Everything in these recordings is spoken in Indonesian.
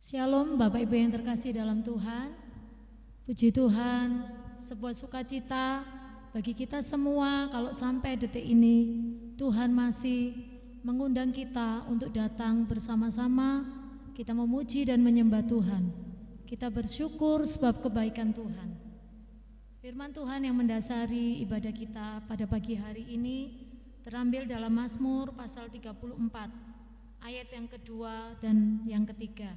Shalom Bapak Ibu yang terkasih dalam Tuhan. Puji Tuhan, sebuah sukacita bagi kita semua kalau sampai detik ini Tuhan masih mengundang kita untuk datang bersama-sama kita memuji dan menyembah Tuhan. Kita bersyukur sebab kebaikan Tuhan. Firman Tuhan yang mendasari ibadah kita pada pagi hari ini terambil dalam Mazmur pasal 34 ayat yang kedua dan yang ketiga.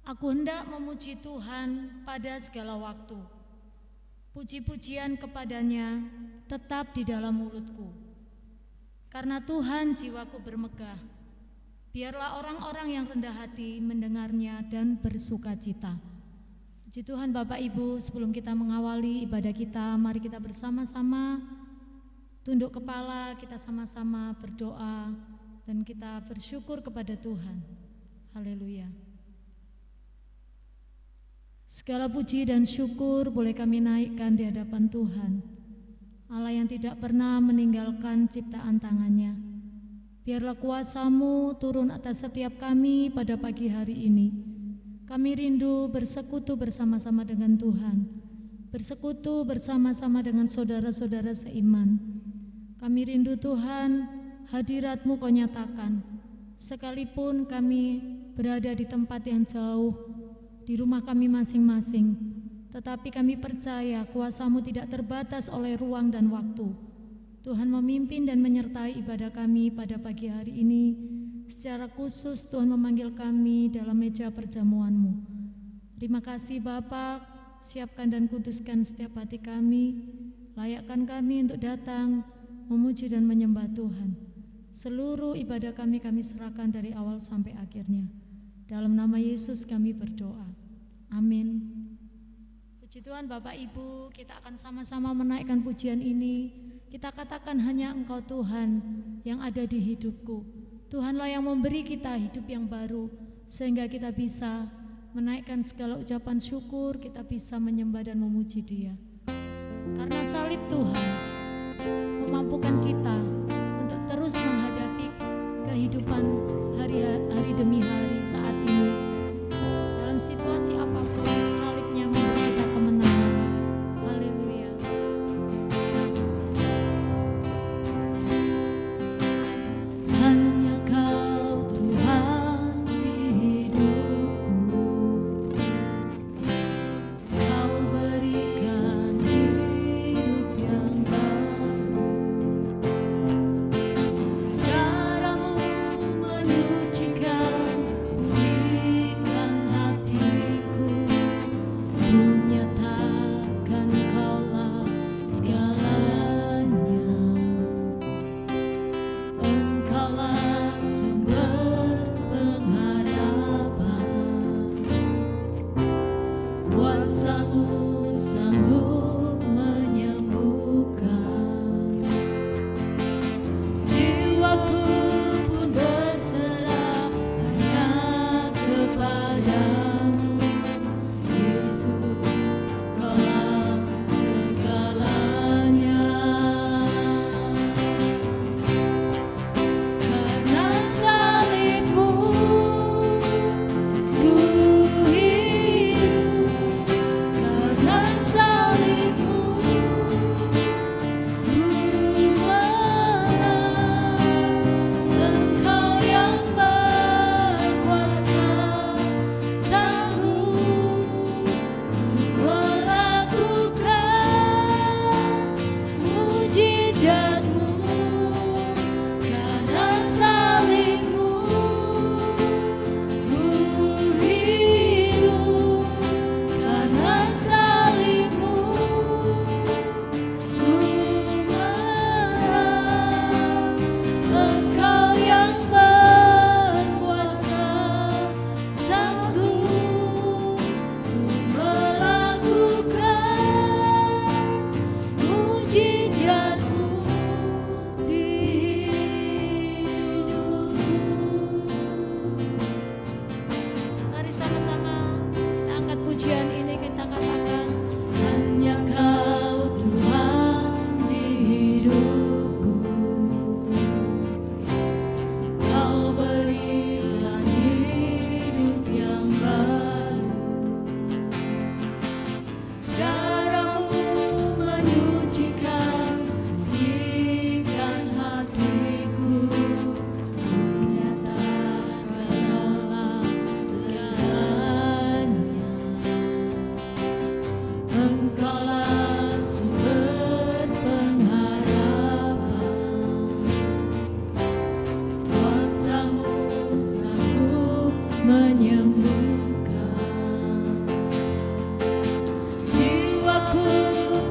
Aku hendak memuji Tuhan pada segala waktu. Puji-pujian kepadanya tetap di dalam mulutku. Karena Tuhan jiwaku bermegah. Biarlah orang-orang yang rendah hati mendengarnya dan bersukacita. Puji Tuhan Bapak Ibu, sebelum kita mengawali ibadah kita, mari kita bersama-sama tunduk kepala, kita sama-sama berdoa dan kita bersyukur kepada Tuhan. Haleluya. Segala puji dan syukur boleh kami naikkan di hadapan Tuhan, Allah yang tidak pernah meninggalkan ciptaan tangannya. Biarlah kuasa-Mu turun atas setiap kami pada pagi hari ini. Kami rindu bersekutu bersama-sama dengan Tuhan, bersekutu bersama-sama dengan saudara-saudara seiman. Kami rindu Tuhan, hadirat-Mu Kau nyatakan, sekalipun kami berada di tempat yang jauh, di rumah kami masing-masing, tetapi kami percaya kuasa-Mu tidak terbatas oleh ruang dan waktu. Tuhan memimpin dan menyertai ibadah kami pada pagi hari ini. Secara khusus Tuhan memanggil kami dalam meja perjamuan-Mu. Terima kasih Bapa, siapkan dan kuduskan setiap hati kami, layakkan kami untuk datang memuji dan menyembah Tuhan. Seluruh ibadah kami serahkan dari awal sampai akhirnya. Dalam nama Yesus kami berdoa. Amin. Puji Tuhan Bapak Ibu, kita akan sama-sama menaikkan pujian ini. Kita katakan hanya Engkau Tuhan yang ada di hidupku. Tuhanlah yang memberi kita hidup yang baru, sehingga kita bisa menaikkan segala ucapan syukur, kita bisa menyembah dan memuji Dia. Karena salib Tuhan memampukan kita untuk terus menghadapi kehidupan hari demi hari saat ini. Dalam situasi apapun, salibnya memberi kita kemenangan. Haleluya. Hanya Kau Tuhan di hidupku. Kau berikan hidup yang baru. Darah-Mu menyucikan, pulihkan hatiku. Ku nyatakan Kaulah segalanya. Engkaulah sumber pengharapan. Kuasa-Mu sanggup menyembuhkan. Jiwaku pun berserah hanya kepadamu. Yesus, Kaulah segalanya. Karena salib-Mu ku hidup. Karena salib-Mu ku menang. Engkau yang berkuasa, sanggup melakukan mujizat-Mu. Karena salib-Mu ku hidup. Karena salib-Mu ku menang. Engkau yang berkuasa, sanggup melakukan mujizat-Mu di hidupku. Mari sama-sama kita angkat pujian ini, kita katakan hanya Kau Tuhan di hidupku. Kau berikan hidup yang menyembuhkan. Jiwaku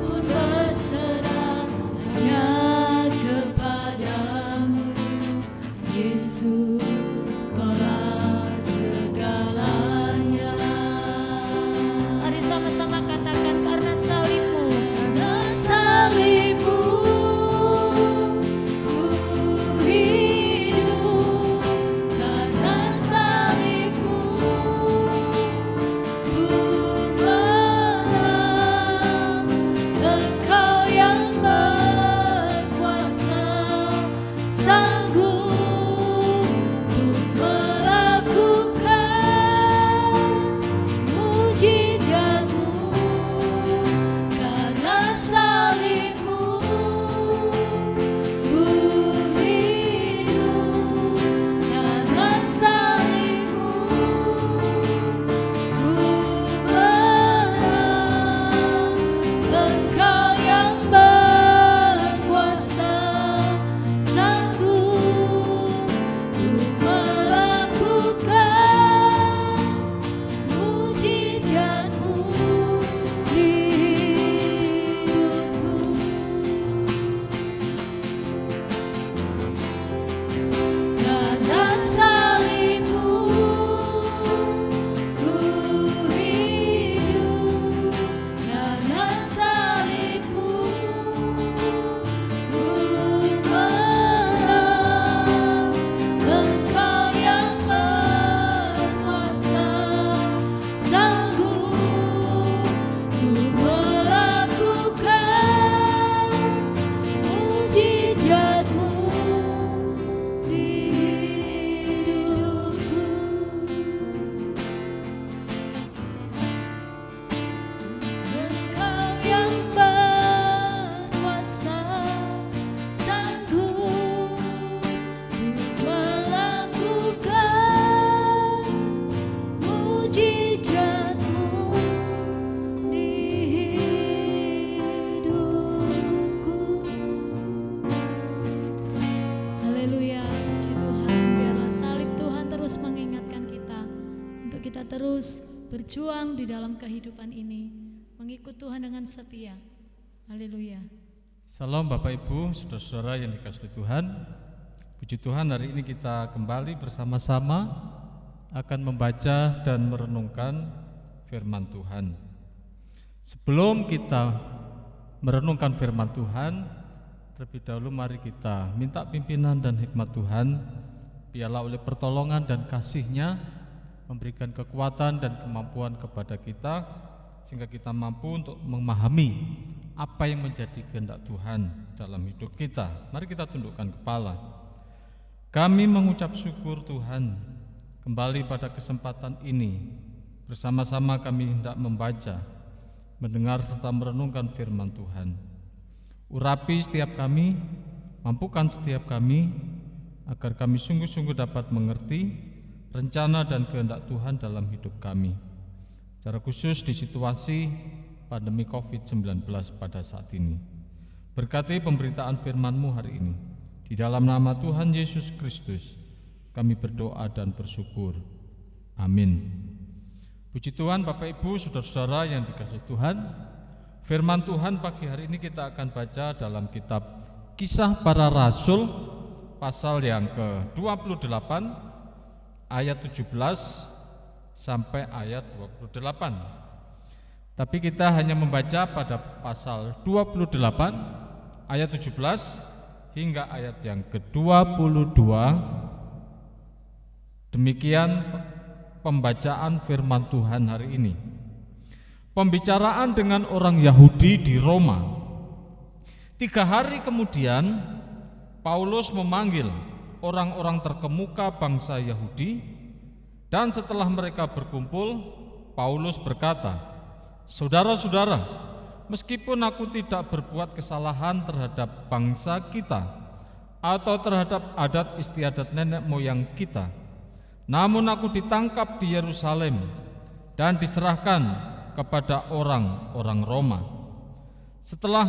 pun berserah hanya kepadamu, Yesus, Kaulah segalanya. Mari sama-sama katakan, karena salibmu, ku hidup. Karena salibmu, ku menang. Engkau yang berkuasa, sanggup untuk melakukan mujizat-Mu. Karena salibmu, ku hidup. Karena salibmu, ku menang. Engkau yang berkuasa, sanggup untuk melakukan mujizat-Mu di hidupku. Karena salibmu, ku hidup. Karena salibmu, ku menang. Engkau yang berkuasa, sanggup untuk melakukan mujizat-Mu di hidupku. Engkau yang berkuasa, sanggup untuk melakukan mujizat-Mu di hidupku. Haleluya, puji Tuhan. Biarlah salib Tuhan terus mengingatkan kita untuk kita terus berjuang di dalam kehidupan ini, mengikut Tuhan dengan setia. Haleluya. Salam Bapak Ibu, saudara-saudara yang dikasihi Tuhan. Puji Tuhan, hari ini kita kembali bersama-sama akan membaca dan merenungkan firman Tuhan. Sebelum kita merenungkan firman Tuhan, terlebih dahulu mari kita minta pimpinan dan hikmat Tuhan. Biarlah oleh pertolongan dan kasih-Nya memberikan kekuatan dan kemampuan kepada kita, sehingga kita mampu untuk memahami apa yang menjadi kehendak Tuhan dalam hidup kita. Mari kita tundukkan kepala. Kami mengucap syukur Tuhan, kembali pada kesempatan ini bersama-sama kami hendak membaca, mendengar serta merenungkan firman Tuhan. Urapi setiap kami, mampukan setiap kami, agar kami sungguh-sungguh dapat mengerti rencana dan kehendak Tuhan dalam hidup kami, secara khusus di situasi pandemi COVID-19 pada saat ini. Berkati pemberitaan firman-Mu hari ini. Di dalam nama Tuhan Yesus Kristus kami berdoa dan bersyukur. Amin. Puji Tuhan, Bapak Ibu, saudara-saudara yang dikasihi Tuhan. Firman Tuhan pagi hari ini kita akan baca dalam kitab Kisah Para Rasul pasal yang ke-28 ayat 17 sampai ayat 28. Tapi kita hanya membaca pada pasal 28 ayat 17 hingga ayat yang ke-22. Demikian pembacaan firman Tuhan hari ini. Pembicaraan dengan orang Yahudi di Roma. 3 hari kemudian Paulus memanggil orang-orang terkemuka bangsa Yahudi, dan setelah mereka berkumpul, Paulus berkata, "Saudara-saudara, meskipun aku tidak berbuat kesalahan terhadap bangsa kita atau terhadap adat istiadat nenek moyang kita, namun aku ditangkap di Yerusalem dan diserahkan kepada orang-orang Roma. Setelah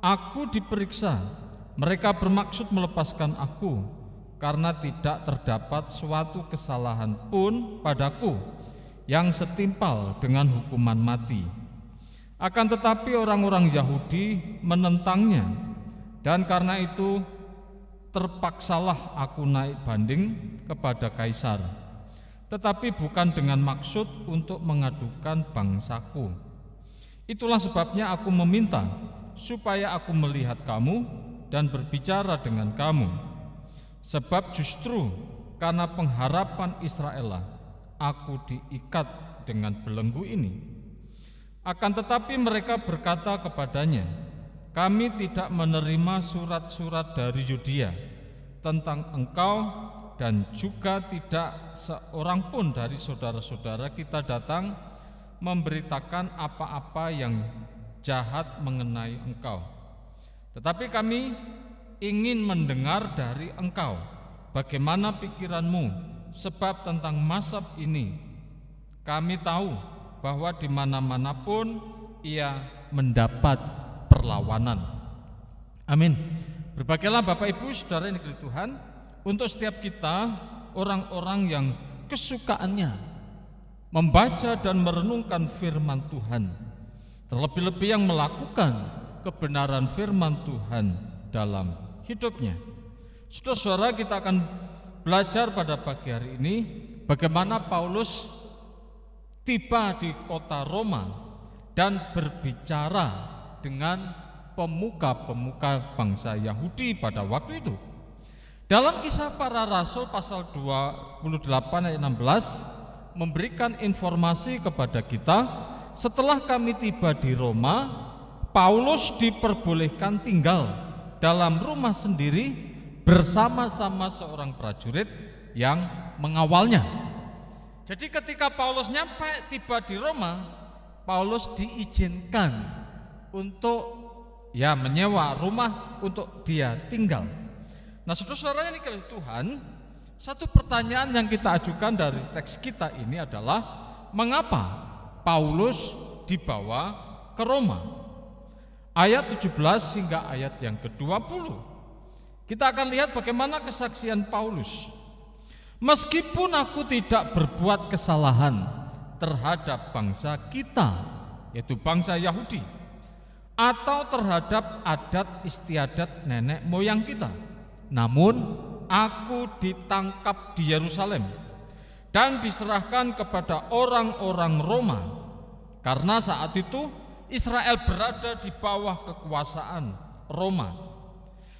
aku diperiksa, mereka bermaksud melepaskan aku karena tidak terdapat suatu kesalahan pun padaku yang setimpal dengan hukuman mati. Akan tetapi orang-orang Yahudi menentangnya, dan karena itu terpaksalah aku naik banding kepada Kaisar, tetapi bukan dengan maksud untuk mengadukan bangsaku. Itulah sebabnya aku meminta supaya aku melihat kamu dan berbicara dengan kamu, sebab justru karena pengharapan Israel aku diikat dengan belenggu ini. Akan tetapi mereka berkata kepadanya, kami tidak menerima surat-surat dari Yudea tentang engkau, dan juga tidak seorang pun dari saudara-saudara kita datang memberitakan apa-apa yang jahat mengenai engkau. Tetapi kami ingin mendengar dari engkau bagaimana pikiranmu, sebab tentang mazhab ini kami tahu bahwa di mana-mana pun ia mendapat perlawanan. Amin. Berbahagialah Bapak Ibu Saudara yang dikasihi Tuhan, untuk setiap kita orang-orang yang kesukaannya membaca dan merenungkan firman Tuhan, terlebih-lebih yang melakukan kebenaran firman Tuhan dalam hidupnya. Saudara-saudara, kita akan belajar pada pagi hari ini bagaimana Paulus tiba di kota Roma dan berbicara dengan pemuka-pemuka bangsa Yahudi pada waktu itu. Dalam Kisah Para Rasul pasal 28 ayat 16 memberikan informasi kepada kita, setelah kami tiba di Roma, Paulus diperbolehkan tinggal dalam rumah sendiri bersama-sama seorang prajurit yang mengawalnya. Jadi ketika Paulus tiba di Roma, Paulus diizinkan untuk menyewa rumah untuk dia tinggal. Nah, saudara-saudara yang dikasihi Tuhan, satu pertanyaan yang kita ajukan dari teks kita ini adalah, mengapa Paulus dibawa ke Roma? Ayat 17 hingga ayat yang ke-20. Kita akan lihat bagaimana kesaksian Paulus. Meskipun aku tidak berbuat kesalahan terhadap bangsa kita, yaitu bangsa Yahudi, atau terhadap adat istiadat nenek moyang kita, namun aku ditangkap di Yerusalem dan diserahkan kepada orang-orang Roma, karena saat itu Israel berada di bawah kekuasaan Roma.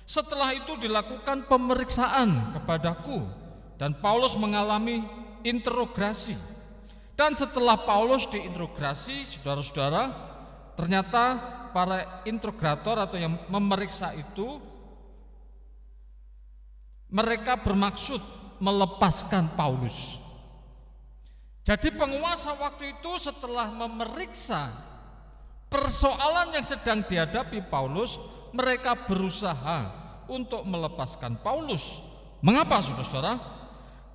Setelah itu dilakukan pemeriksaan kepadaku dan Paulus mengalami interogasi. Dan setelah Paulus diinterogasi, saudara-saudara, ternyata para interogator atau yang memeriksa itu, mereka bermaksud melepaskan Paulus. Jadi penguasa waktu itu setelah memeriksa persoalan yang sedang dihadapi Paulus, mereka berusaha untuk melepaskan Paulus. Mengapa, saudara-saudara?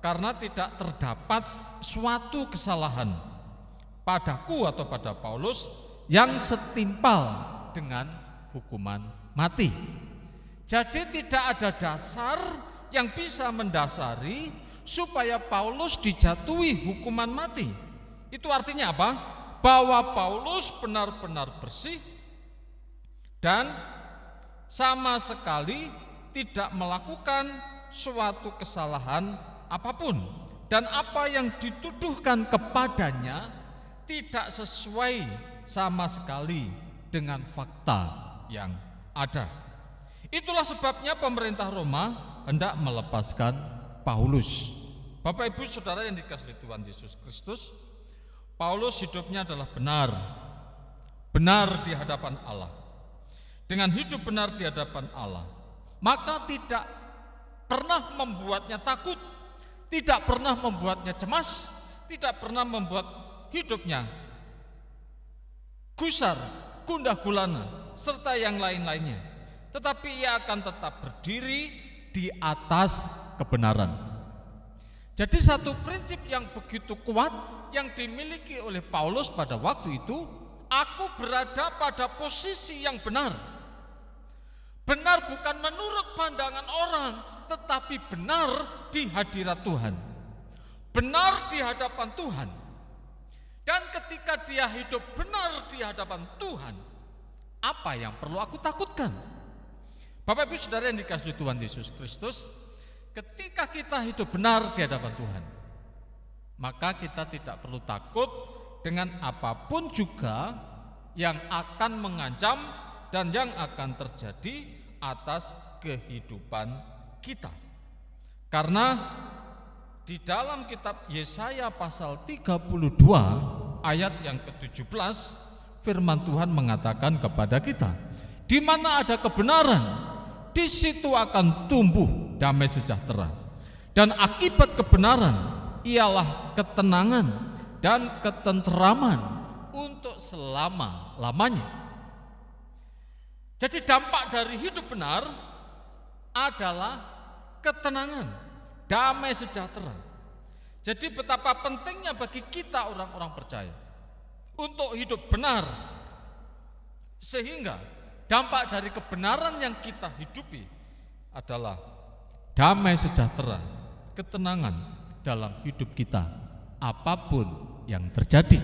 Karena tidak terdapat suatu kesalahan padaku atau pada Paulus yang setimpal dengan hukuman mati. Jadi tidak ada dasar yang bisa mendasari supaya Paulus dijatuhi hukuman mati. Itu artinya apa? Bahwa Paulus benar-benar bersih dan sama sekali tidak melakukan suatu kesalahan apapun, dan apa yang dituduhkan kepadanya tidak sesuai sama sekali dengan fakta yang ada. Itulah sebabnya pemerintah Roma hendak melepaskan Paulus. Bapak Ibu Saudara yang dikasihi Tuhan Yesus Kristus, Paulus hidupnya adalah benar di hadapan Allah. Dengan hidup benar di hadapan Allah, maka tidak pernah membuatnya takut, tidak pernah membuatnya cemas, tidak pernah membuat hidupnya gusar, gundah gulana, serta yang lain-lainnya. Tetapi ia akan tetap berdiri di atas kebenaran. Jadi satu prinsip yang begitu kuat yang dimiliki oleh Paulus pada waktu itu, aku berada pada posisi yang benar. Benar bukan menurut pandangan orang, tetapi benar di hadirat Tuhan, benar di hadapan Tuhan. Dan ketika dia hidup benar di hadapan Tuhan, apa yang perlu aku takutkan? Bapak Ibu Saudara yang dikasihi Tuhan Yesus Kristus, ketika kita hidup benar di hadapan Tuhan, maka kita tidak perlu takut dengan apapun juga yang akan mengancam dan yang akan terjadi atas kehidupan kita. Karena di dalam kitab Yesaya pasal 32 ayat yang ke-17, firman Tuhan mengatakan kepada kita, di mana ada kebenaran, di situ akan tumbuh damai sejahtera. Dan akibat kebenaran ialah ketenangan dan ketenteraman untuk selama-lamanya. Jadi dampak dari hidup benar adalah ketenangan, damai sejahtera. Jadi betapa pentingnya bagi kita orang-orang percaya untuk hidup benar, sehingga dampak dari kebenaran yang kita hidupi adalah damai sejahtera, ketenangan dalam hidup kita apapun yang terjadi.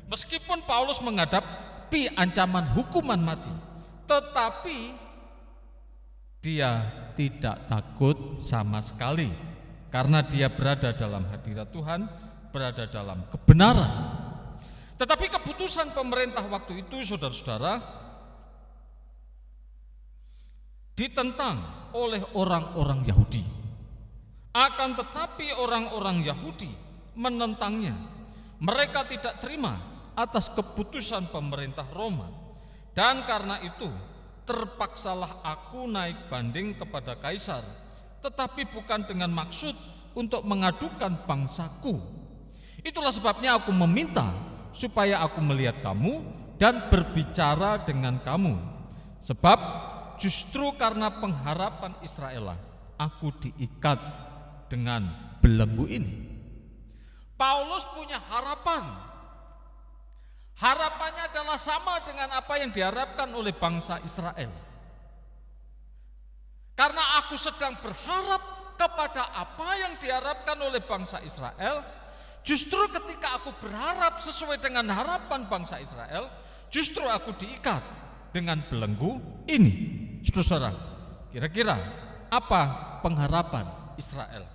Meskipun Paulus menghadapi ancaman hukuman mati, tetapi dia tidak takut sama sekali, karena dia berada dalam hadirat Tuhan, berada dalam kebenaran. Tetapi keputusan pemerintah waktu itu, saudara-saudara, ditentang oleh orang-orang Yahudi. Akan tetapi orang-orang Yahudi menentangnya. Mereka tidak terima atas keputusan pemerintah Roma. Dan karena itu terpaksalah aku naik banding kepada Kaisar, tetapi bukan dengan maksud untuk mengadukan bangsaku. Itulah sebabnya aku meminta supaya aku melihat kamu dan berbicara dengan kamu. Sebab justru karena pengharapan Israel aku diikat dengan belenggu ini. Paulus punya harapan. Harapannya adalah sama dengan apa yang diharapkan oleh bangsa Israel. Karena aku sedang berharap kepada apa yang diharapkan oleh bangsa Israel, justru ketika aku berharap sesuai dengan harapan bangsa Israel, justru aku diikat dengan belenggu ini. Saudara, kira-kira apa pengharapan Israel?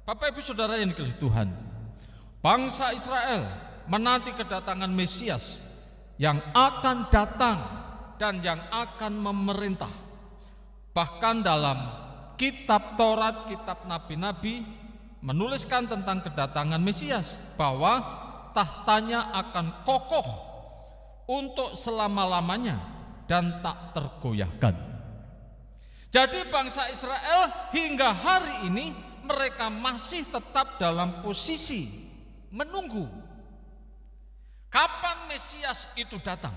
Bapak Ibu Saudara yang dikasihi Tuhan, bangsa Israel menanti kedatangan Mesias yang akan datang dan yang akan memerintah. Bahkan dalam kitab Taurat, kitab Nabi-Nabi menuliskan tentang kedatangan Mesias, bahwa tahtanya akan kokoh untuk selama-lamanya dan tak tergoyahkan. Jadi bangsa Israel hingga hari ini mereka masih tetap dalam posisi menunggu kapan Mesias itu datang.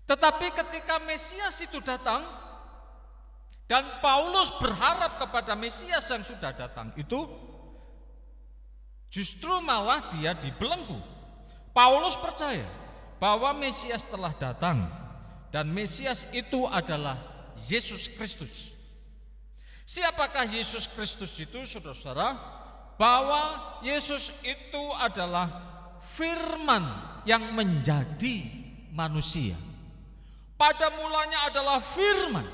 Tetapi ketika Mesias itu datang, dan Paulus berharap kepada Mesias yang sudah datang itu, justru malah dia dibelenggu. Paulus percaya bahwa Mesias telah datang, dan Mesias itu adalah Yesus Kristus. Siapakah Yesus Kristus itu, saudara-saudara? Bahwa Yesus itu adalah Firman yang menjadi manusia. Pada mulanya adalah Firman.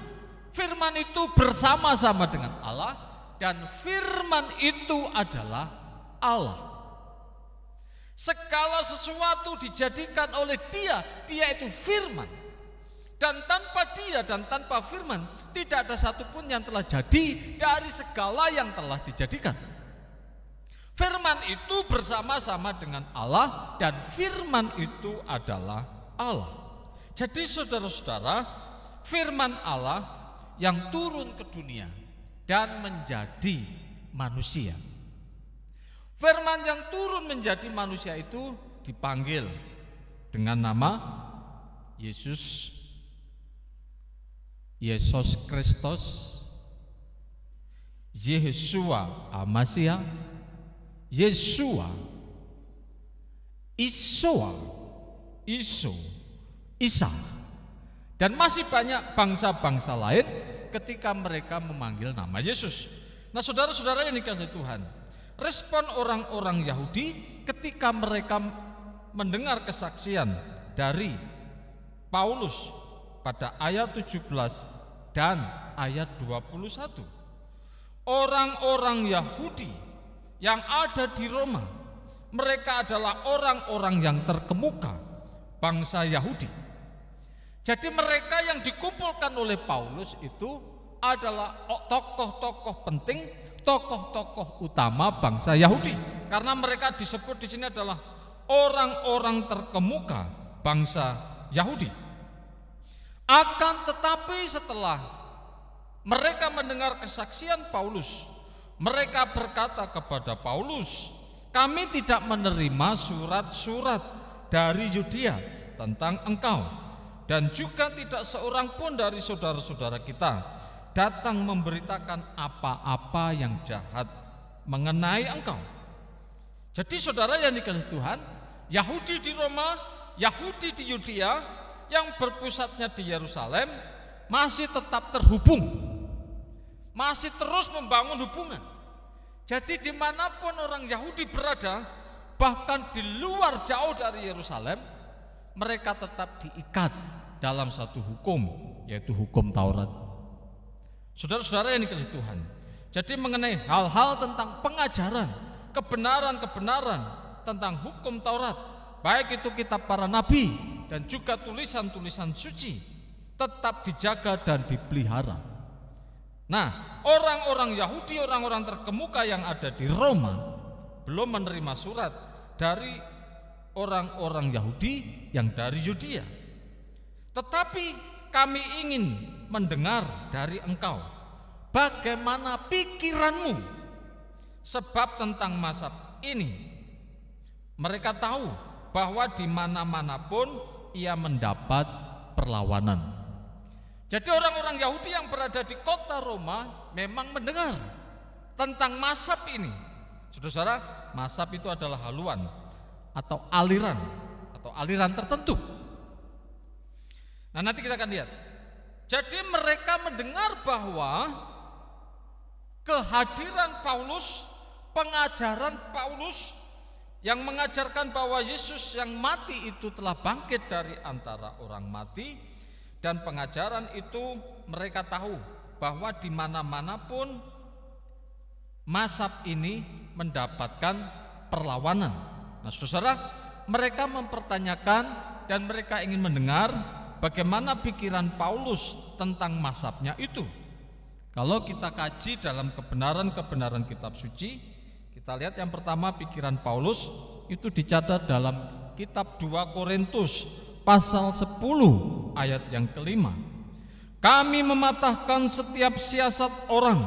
Firman itu bersama-sama dengan Allah, dan Firman itu adalah Allah. Segala sesuatu dijadikan oleh Dia itu Firman. Dan tanpa Dia dan tanpa Firman, tidak ada satupun yang telah jadi dari segala yang telah dijadikan. Firman itu bersama-sama dengan Allah, dan Firman itu adalah Allah. Jadi saudara-saudara, Firman Allah yang turun ke dunia dan menjadi manusia. Firman yang turun menjadi manusia itu dipanggil dengan nama Yesus Kristus, Yeshua Amasiah, Yeshua, Isa, Dan masih banyak bangsa-bangsa lain ketika mereka memanggil nama Yesus. Nah, saudara-saudara yang dikasihi Tuhan, respon orang-orang Yahudi ketika mereka mendengar kesaksian dari Paulus pada ayat 17 dan ayat 21. Orang-orang Yahudi yang ada di Roma, mereka adalah orang-orang yang terkemuka bangsa Yahudi. Jadi mereka yang dikumpulkan oleh Paulus itu adalah tokoh-tokoh penting, tokoh-tokoh utama bangsa Yahudi. Karena mereka disebut di sini adalah orang-orang terkemuka bangsa Yahudi. Akan tetapi setelah mereka mendengar kesaksian Paulus, mereka berkata kepada Paulus, "Kami tidak menerima surat-surat dari Yudea tentang engkau. Dan juga tidak seorang pun dari saudara-saudara kita datang memberitakan apa-apa yang jahat mengenai engkau." Jadi saudara yang dikasihi Tuhan, Yahudi di Roma, Yahudi di Yudea yang berpusatnya di Yerusalem masih tetap terhubung, masih terus membangun hubungan. Jadi dimanapun orang Yahudi berada, bahkan di luar jauh dari Yerusalem, mereka tetap diikat dalam satu hukum, yaitu hukum Taurat. Saudara-saudara yang dikasihi Tuhan, jadi mengenai hal-hal tentang pengajaran, kebenaran-kebenaran tentang hukum Taurat, baik itu kitab para nabi dan juga tulisan-tulisan suci, tetap dijaga dan dipelihara. Nah, orang-orang Yahudi, orang-orang terkemuka yang ada di Roma belum menerima surat dari orang-orang Yahudi yang dari Yudea. Tetapi kami ingin mendengar dari engkau bagaimana pikiranmu, sebab tentang mazhab ini mereka tahu bahwa di mana-mana pun ia mendapat perlawanan. Jadi orang-orang Yahudi yang berada di kota Roma memang mendengar tentang mazhab ini. Saudara, mazhab itu adalah haluan atau aliran tertentu. Nah, nanti kita akan lihat. Jadi mereka mendengar bahwa kehadiran Paulus, pengajaran Paulus yang mengajarkan bahwa Yesus yang mati itu telah bangkit dari antara orang mati, dan pengajaran itu mereka tahu bahwa di mana-mana pun mazhab ini mendapatkan perlawanan. Nah, saudara, mereka mempertanyakan dan mereka ingin mendengar bagaimana pikiran Paulus tentang mazhabnya itu. Kalau kita kaji dalam kebenaran-kebenaran kitab suci, kita lihat yang pertama pikiran Paulus itu dicatat dalam kitab 2 Korintus pasal 10 ayat yang kelima. Kami mematahkan setiap siasat orang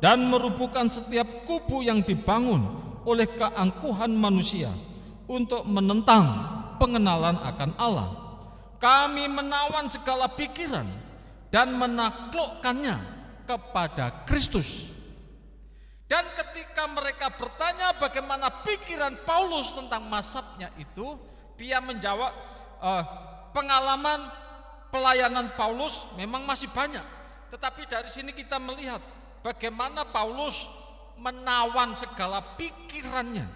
dan merubuhkan setiap kubu yang dibangun oleh keangkuhan manusia untuk menentang pengenalan akan Allah. Kami menawan segala pikiran dan menaklukkannya kepada Kristus. Dan ketika mereka bertanya bagaimana pikiran Paulus tentang mazhabnya itu, dia menjawab, pengalaman pelayanan Paulus memang masih banyak, tetapi dari sini kita melihat bagaimana Paulus menawan segala pikirannya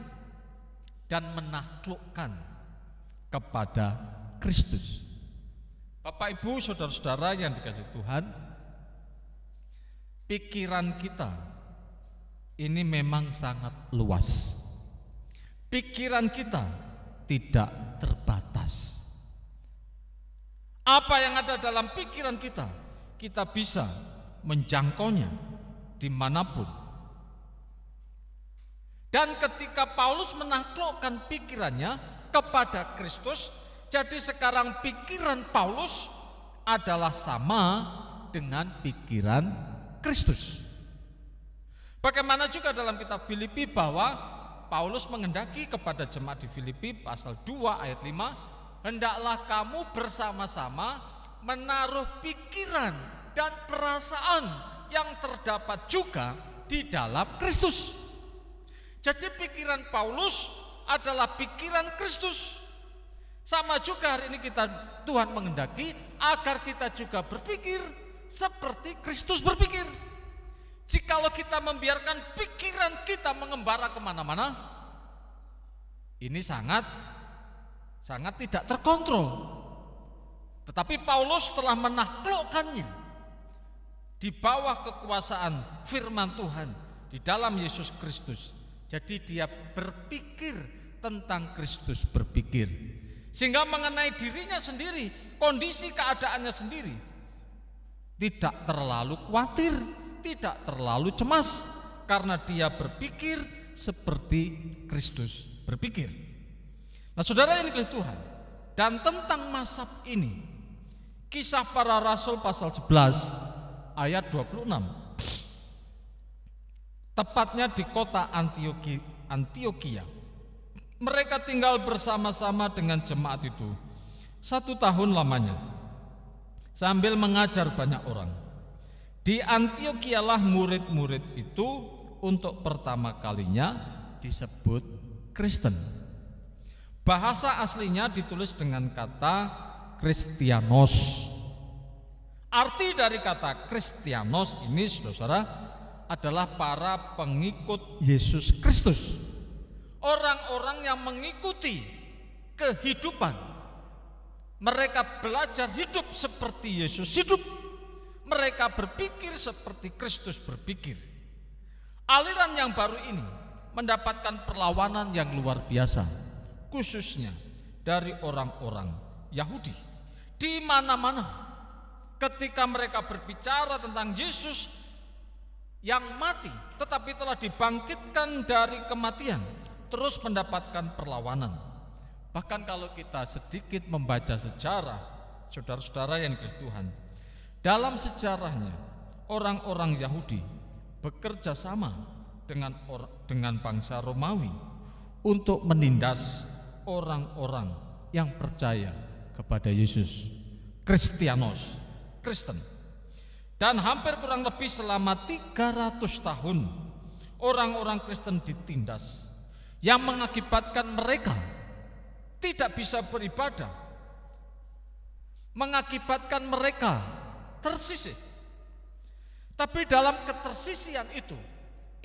dan menaklukkan kepada Kristus. Bapak, Ibu, saudara-saudara yang dikasihi Tuhan, pikiran kita ini memang sangat luas. Pikiran kita tidak terbatas. Apa yang ada dalam pikiran kita, kita bisa menjangkaunya dimanapun. Dan ketika Paulus menaklukkan pikirannya kepada Kristus, jadi sekarang pikiran Paulus adalah sama dengan pikiran Kristus. Bagaimana juga dalam kitab Filipi bahwa Paulus menghendaki kepada jemaat di Filipi pasal 2 ayat 5, hendaklah kamu bersama-sama menaruh pikiran dan perasaan yang terdapat juga di dalam Kristus. Jadi pikiran Paulus adalah pikiran Kristus. Sama juga hari ini kita Tuhan menghendaki agar kita juga berpikir seperti Kristus berpikir. Jikalau kita membiarkan pikiran kita mengembara kemana-mana, ini sangat tidak terkontrol. Tetapi Paulus telah menaklukkannya di bawah kekuasaan firman Tuhan di dalam Yesus Kristus. Jadi dia berpikir tentang Kristus berpikir, sehingga mengenai dirinya sendiri, kondisi keadaannya sendiri, tidak terlalu khawatir, tidak terlalu cemas, karena dia berpikir seperti Kristus berpikir. Nah saudara yang dikasihi Tuhan, dan tentang mazhab ini, Kisah Para Rasul pasal 11 ayat 26, tepatnya di kota Antioquia, mereka tinggal bersama-sama dengan jemaat itu 1 tahun lamanya, sambil mengajar banyak orang. Di Antioquialah murid-murid itu untuk pertama kalinya disebut Kristen. Bahasa aslinya ditulis dengan kata Kristianos. Arti dari kata Kristianos ini, saudara, adalah para pengikut Yesus Kristus. Orang-orang yang mengikuti kehidupan. Mereka belajar hidup seperti Yesus hidup. Mereka berpikir seperti Kristus berpikir. Aliran yang baru ini mendapatkan perlawanan yang luar biasa, khususnya dari orang-orang Yahudi. Di mana-mana ketika mereka berbicara tentang Yesus yang mati tetapi telah dibangkitkan dari kematian, terus mendapatkan perlawanan. Bahkan kalau kita sedikit membaca sejarah, saudara-saudara yang dikasihi Tuhan, dalam sejarahnya orang-orang Yahudi bekerja sama dengan bangsa Romawi untuk menindas orang-orang yang percaya kepada Yesus, Kristianos, Kristen. Dan hampir kurang lebih selama 300 tahun orang-orang Kristen ditindas, yang mengakibatkan mereka tidak bisa beribadah, mengakibatkan mereka tersisih. Tapi dalam ketersisian itu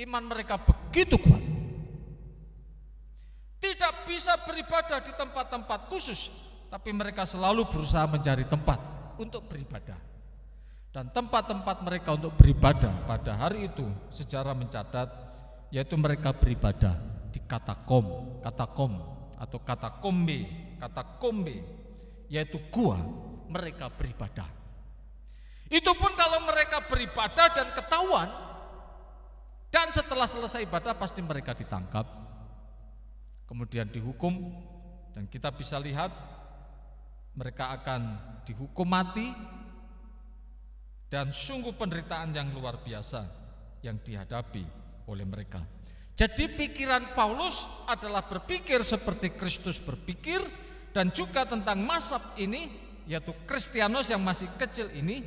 iman mereka begitu kuat, tidak bisa beribadah di tempat-tempat khusus, tapi mereka selalu berusaha mencari tempat untuk beribadah. Dan tempat-tempat mereka untuk beribadah pada hari itu sejarah mencatat, yaitu mereka beribadah di katakom atau katakombe, yaitu gua mereka beribadah. Itu pun kalau mereka beribadah dan ketahuan, dan setelah selesai ibadah pasti mereka ditangkap, kemudian dihukum, dan kita bisa lihat mereka akan dihukum mati, dan sungguh penderitaan yang luar biasa yang dihadapi oleh mereka. Jadi pikiran Paulus adalah berpikir seperti Kristus berpikir, dan juga tentang mazhab ini, yaitu Kristianos yang masih kecil ini,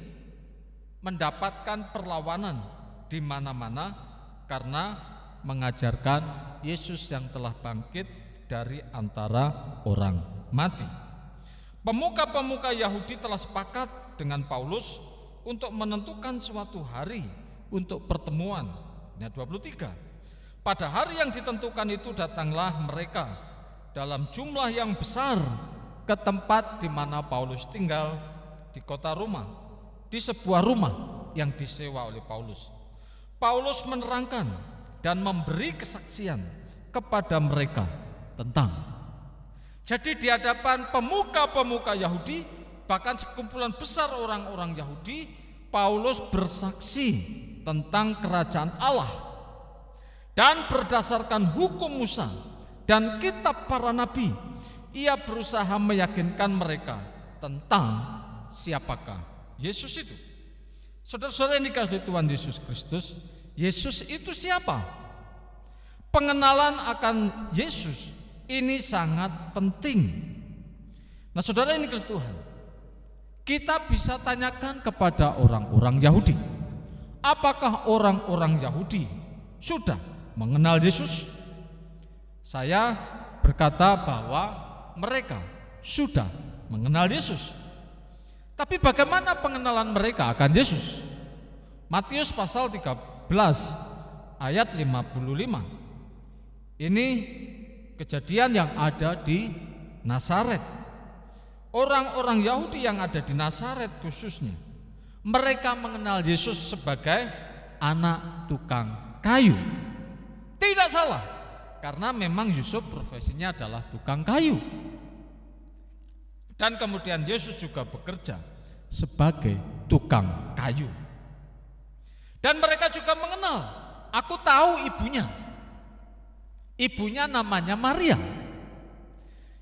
mendapatkan perlawanan di mana-mana karena mengajarkan Yesus yang telah bangkit dari antara orang mati. Pemuka-pemuka Yahudi telah sepakat dengan Paulus untuk menentukan suatu hari untuk pertemuan. Ayat 23. Pada hari yang ditentukan itu datanglah mereka dalam jumlah yang besar ke tempat di mana Paulus tinggal di kota Roma, di sebuah rumah yang disewa oleh Paulus. Paulus menerangkan dan memberi kesaksian kepada mereka tentang. Jadi di hadapan pemuka-pemuka Yahudi, bahkan sekumpulan besar orang-orang Yahudi, Paulus bersaksi tentang kerajaan Allah. Dan berdasarkan hukum Musa dan kitab para nabi, ia berusaha meyakinkan mereka tentang siapakah Yesus itu. Saudara-saudara yang dikasihi Tuhan Yesus Kristus, Yesus itu siapa? Pengenalan akan Yesus ini sangat penting. Nah saudara yang dikasihi Tuhan, kita bisa tanyakan kepada orang-orang Yahudi, apakah orang-orang Yahudi sudah mengenal Yesus? Saya berkata bahwa mereka sudah mengenal Yesus. Tapi bagaimana pengenalan mereka akan Yesus? Matius pasal 13 ayat 55. Ini kejadian yang ada di Nazaret. Orang-orang Yahudi yang ada di Nazaret khususnya, mereka mengenal Yesus sebagai anak tukang kayu. Tidak salah, karena memang Yusuf profesinya adalah tukang kayu. Dan kemudian Yesus juga bekerja sebagai tukang kayu. Dan mereka juga mengenal, aku tahu ibunya. Ibunya namanya Maria.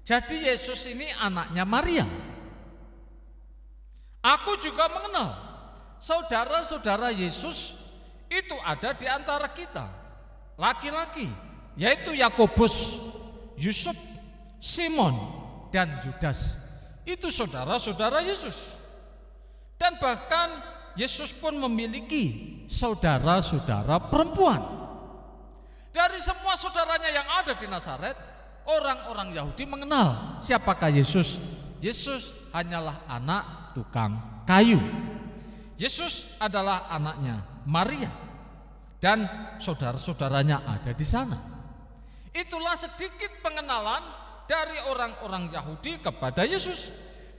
Jadi Yesus ini anaknya Maria. Aku juga mengenal saudara-saudara Yesus itu ada di antara kita, laki-laki, yaitu Yakobus, Yusuf, Simon, dan Yudas. Itu saudara-saudara Yesus. Dan bahkan Yesus pun memiliki saudara-saudara perempuan. Dari semua saudaranya yang ada di Nazaret, orang-orang Yahudi mengenal siapakah Yesus. Yesus hanyalah anak tukang kayu. Yesus adalah anaknya Maria dan saudara-saudaranya ada di sana. Itulah sedikit pengenalan dari orang-orang Yahudi kepada Yesus.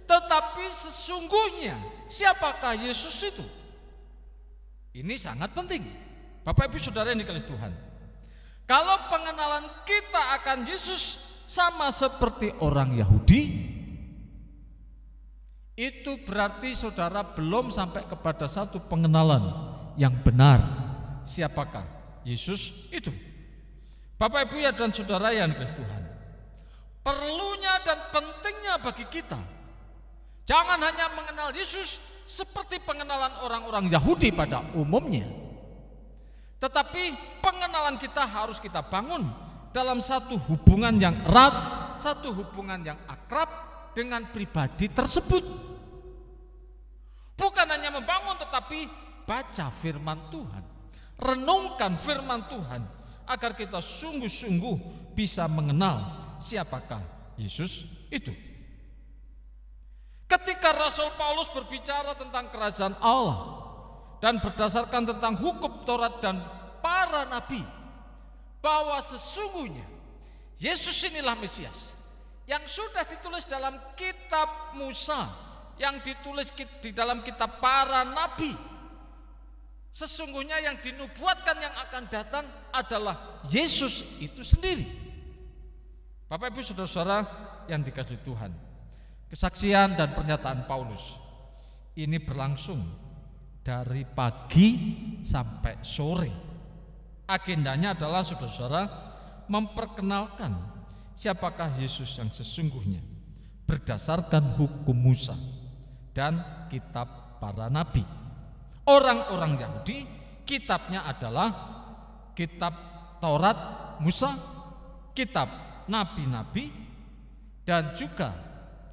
Tetapi sesungguhnya siapakah Yesus itu? Ini sangat penting. Bapak Ibu Saudara yang dikasihi Tuhan. Kalau pengenalan kita akan Yesus sama seperti orang Yahudi, itu berarti saudara belum sampai kepada satu pengenalan yang benar. Siapakah Yesus itu? Bapak Ibu ya dan saudara yang dikasihi Tuhan, perlunya dan pentingnya bagi kita, jangan hanya mengenal Yesus seperti pengenalan orang-orang Yahudi pada umumnya, tetapi pengenalan kita harus kita bangun dalam satu hubungan yang erat, satu hubungan yang akrab dengan pribadi tersebut. Bukan hanya membangun, tetapi baca firman Tuhan, renungkan firman Tuhan, agar kita sungguh-sungguh bisa mengenal siapakah Yesus itu. Ketika Rasul Paulus berbicara tentang kerajaan Allah dan berdasarkan tentang hukum Taurat dan para nabi, bahwa sesungguhnya Yesus inilah Mesias yang sudah ditulis dalam kitab Musa, yang ditulis di dalam kitab para nabi. Sesungguhnya yang dinubuatkan yang akan datang adalah Yesus itu sendiri. Bapak Ibu Saudara-saudara yang dikasihi Tuhan, kesaksian dan pernyataan Paulus ini berlangsung dari pagi sampai sore. Agendanya adalah saudara-saudara memperkenalkan siapakah Yesus yang sesungguhnya berdasarkan hukum Musa dan kitab para nabi. Orang-orang Yahudi kitabnya adalah kitab Taurat Musa, kitab nabi-nabi, dan juga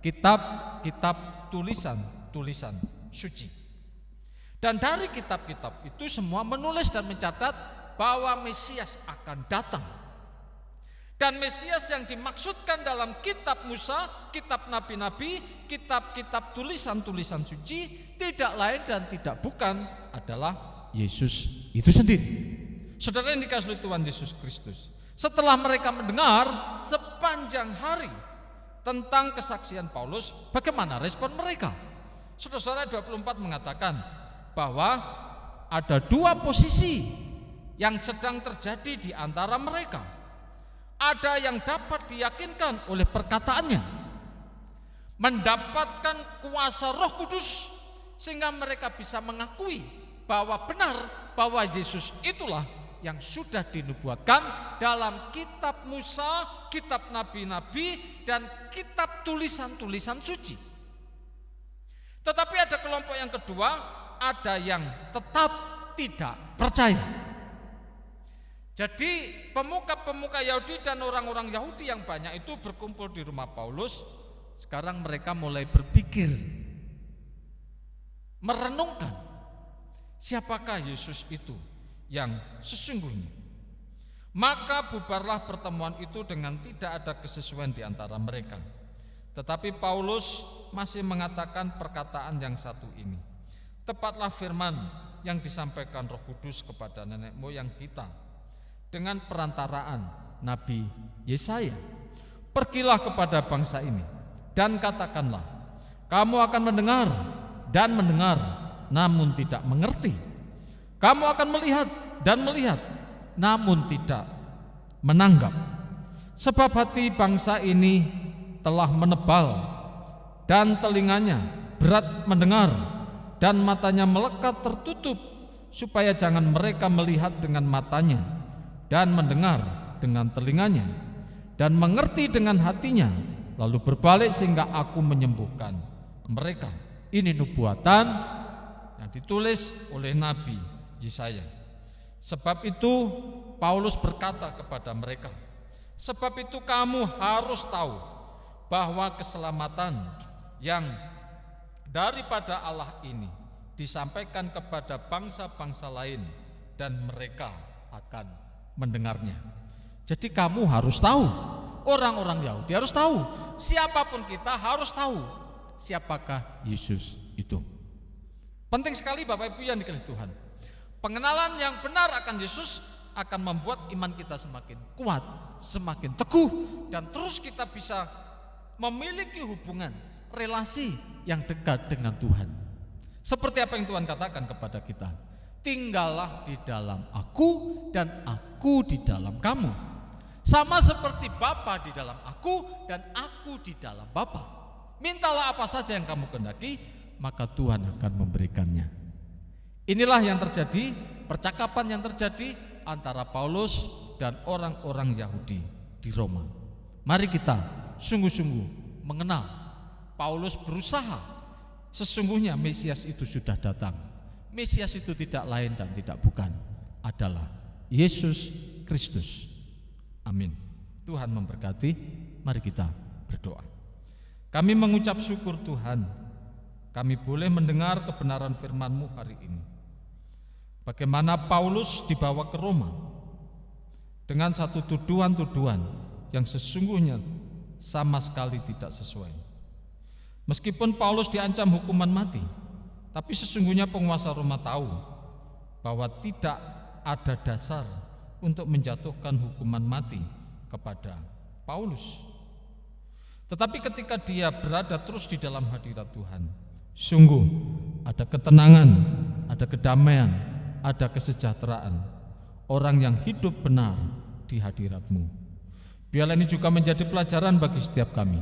kitab-kitab tulisan-tulisan suci. Dan dari kitab-kitab itu semua menulis dan mencatat bahwa Mesias akan datang. Dan Mesias yang dimaksudkan dalam kitab Musa, kitab nabi-nabi, kitab-kitab tulisan-tulisan suci tidak lain dan tidak bukan adalah Yesus itu sendiri. Saudara yang dikasihi Tuhan Yesus Kristus, setelah mereka mendengar sepanjang hari tentang kesaksian Paulus, bagaimana respon mereka? Saudara 24 mengatakan bahwa ada dua posisi yang sedang terjadi di antara mereka. Ada yang dapat diyakinkan oleh perkataannya, mendapatkan kuasa Roh Kudus, sehingga mereka bisa mengakui bahwa benar bahwa Yesus itulah yang sudah dinubuatkan dalam kitab Musa, kitab nabi-nabi, dan kitab tulisan-tulisan suci. Tetapi ada kelompok yang kedua, ada yang tetap tidak percaya. Jadi pemuka-pemuka Yahudi dan orang-orang Yahudi yang banyak itu berkumpul di rumah Paulus. Sekarang mereka mulai berpikir, merenungkan siapakah Yesus itu yang sesungguhnya. Maka bubarlah pertemuan itu dengan tidak ada kesesuaian di antara mereka. Tetapi Paulus masih mengatakan perkataan yang satu ini. Tepatlah firman yang disampaikan Roh Kudus kepada nenek moyang kita dengan perantaraan Nabi Yesaya. Pergilah kepada bangsa ini dan katakanlah, kamu akan mendengar dan mendengar, namun tidak mengerti. Kamu akan melihat dan melihat, namun tidak menanggap. Sebab hati bangsa ini telah menebal dan telinganya berat mendengar dan matanya melekat tertutup, supaya jangan mereka melihat dengan matanya dan mendengar dengan telinganya dan mengerti dengan hatinya, lalu berbalik sehingga aku menyembuhkan mereka. Ini nubuatan yang ditulis oleh Nabi Yesaya. Sebab itu Paulus berkata kepada mereka, sebab itu kamu harus tahu bahwa keselamatan yang daripada Allah ini disampaikan kepada bangsa-bangsa lain dan mereka akan mendengarnya. Jadi kamu harus tahu, orang-orang Yahudi harus tahu, siapapun kita harus tahu siapakah Yesus itu. Penting sekali Bapak Ibu yang dikasihi Tuhan. Pengenalan yang benar akan Yesus akan membuat iman kita semakin kuat, semakin teguh, dan terus kita bisa memiliki hubungan, relasi yang dekat dengan Tuhan. Seperti apa yang Tuhan katakan kepada kita, tinggallah di dalam aku dan aku di dalam kamu. Sama seperti Bapa di dalam aku dan aku di dalam Bapa. Mintalah apa saja yang kamu kehendaki, maka Tuhan akan memberikannya. Inilah yang terjadi, percakapan yang terjadi antara Paulus dan orang-orang Yahudi di Roma. Mari kita sungguh-sungguh mengenal. Paulus berusaha, sesungguhnya Mesias itu sudah datang. Mesias itu tidak lain dan tidak bukan, adalah Yesus Kristus. Amin. Tuhan memberkati. Mari kita berdoa. Kami mengucap syukur Tuhan, kami boleh mendengar kebenaran firman-Mu hari ini. Bagaimana Paulus dibawa ke Roma dengan satu tuduhan-tuduhan yang sesungguhnya sama sekali tidak sesuai. Meskipun Paulus diancam hukuman mati, tapi sesungguhnya penguasa Roma tahu bahwa tidak ada dasar untuk menjatuhkan hukuman mati kepada Paulus. Tetapi ketika dia berada terus di dalam hadirat Tuhan, sungguh ada ketenangan, ada kedamaian, ada kesejahteraan, orang yang hidup benar di hadirat-Mu. Biarlah ini juga menjadi pelajaran bagi setiap kami,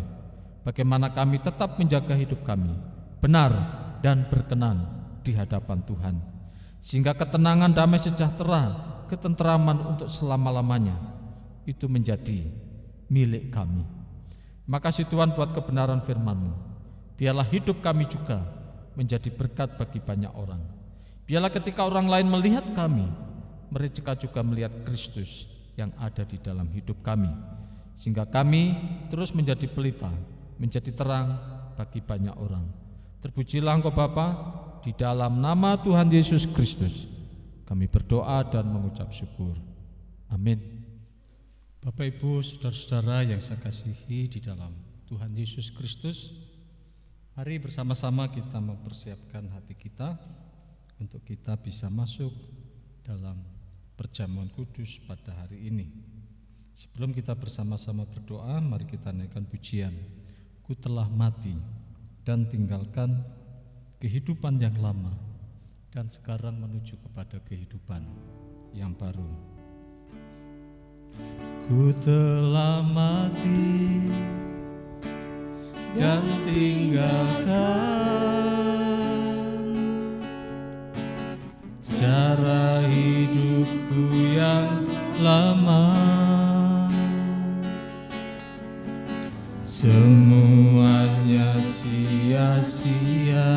bagaimana kami tetap menjaga hidup kami benar dan berkenan di hadapan Tuhan, sehingga ketenangan, damai sejahtera, ketenteraman untuk selama-lamanya itu menjadi milik kami. Makasih Tuhan buat kebenaran firman-Mu. Biarlah hidup kami juga menjadi berkat bagi banyak orang. Biarlah ketika orang lain melihat kami, mereka juga melihat Kristus yang ada di dalam hidup kami, sehingga kami terus menjadi pelita, menjadi terang bagi banyak orang. Terpujilah Engkau Bapa, di dalam nama Tuhan Yesus Kristus kami berdoa dan mengucap syukur. Amin. Bapak Ibu, saudara-saudara yang saya kasihi di dalam Tuhan Yesus Kristus, mari bersama-sama kita mempersiapkan hati kita untuk kita bisa masuk dalam perjamuan kudus pada hari ini. Sebelum kita bersama-sama berdoa, mari kita naikkan pujian. Ku telah mati dan tinggalkan kehidupan yang lama, dan sekarang menuju kepada kehidupan yang baru. Ku telah mati dan tinggalkan cara hidupku yang lama, semuanya sia-sia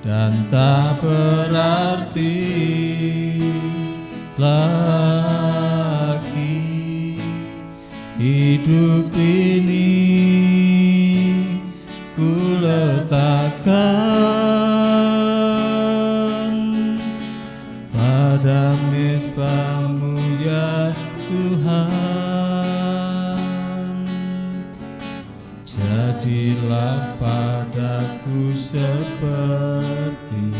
dan tak berarti lagi. Hidup ini ku letakkan pada mezbah-Mu ya Tuhan. Jadilah padaku seperti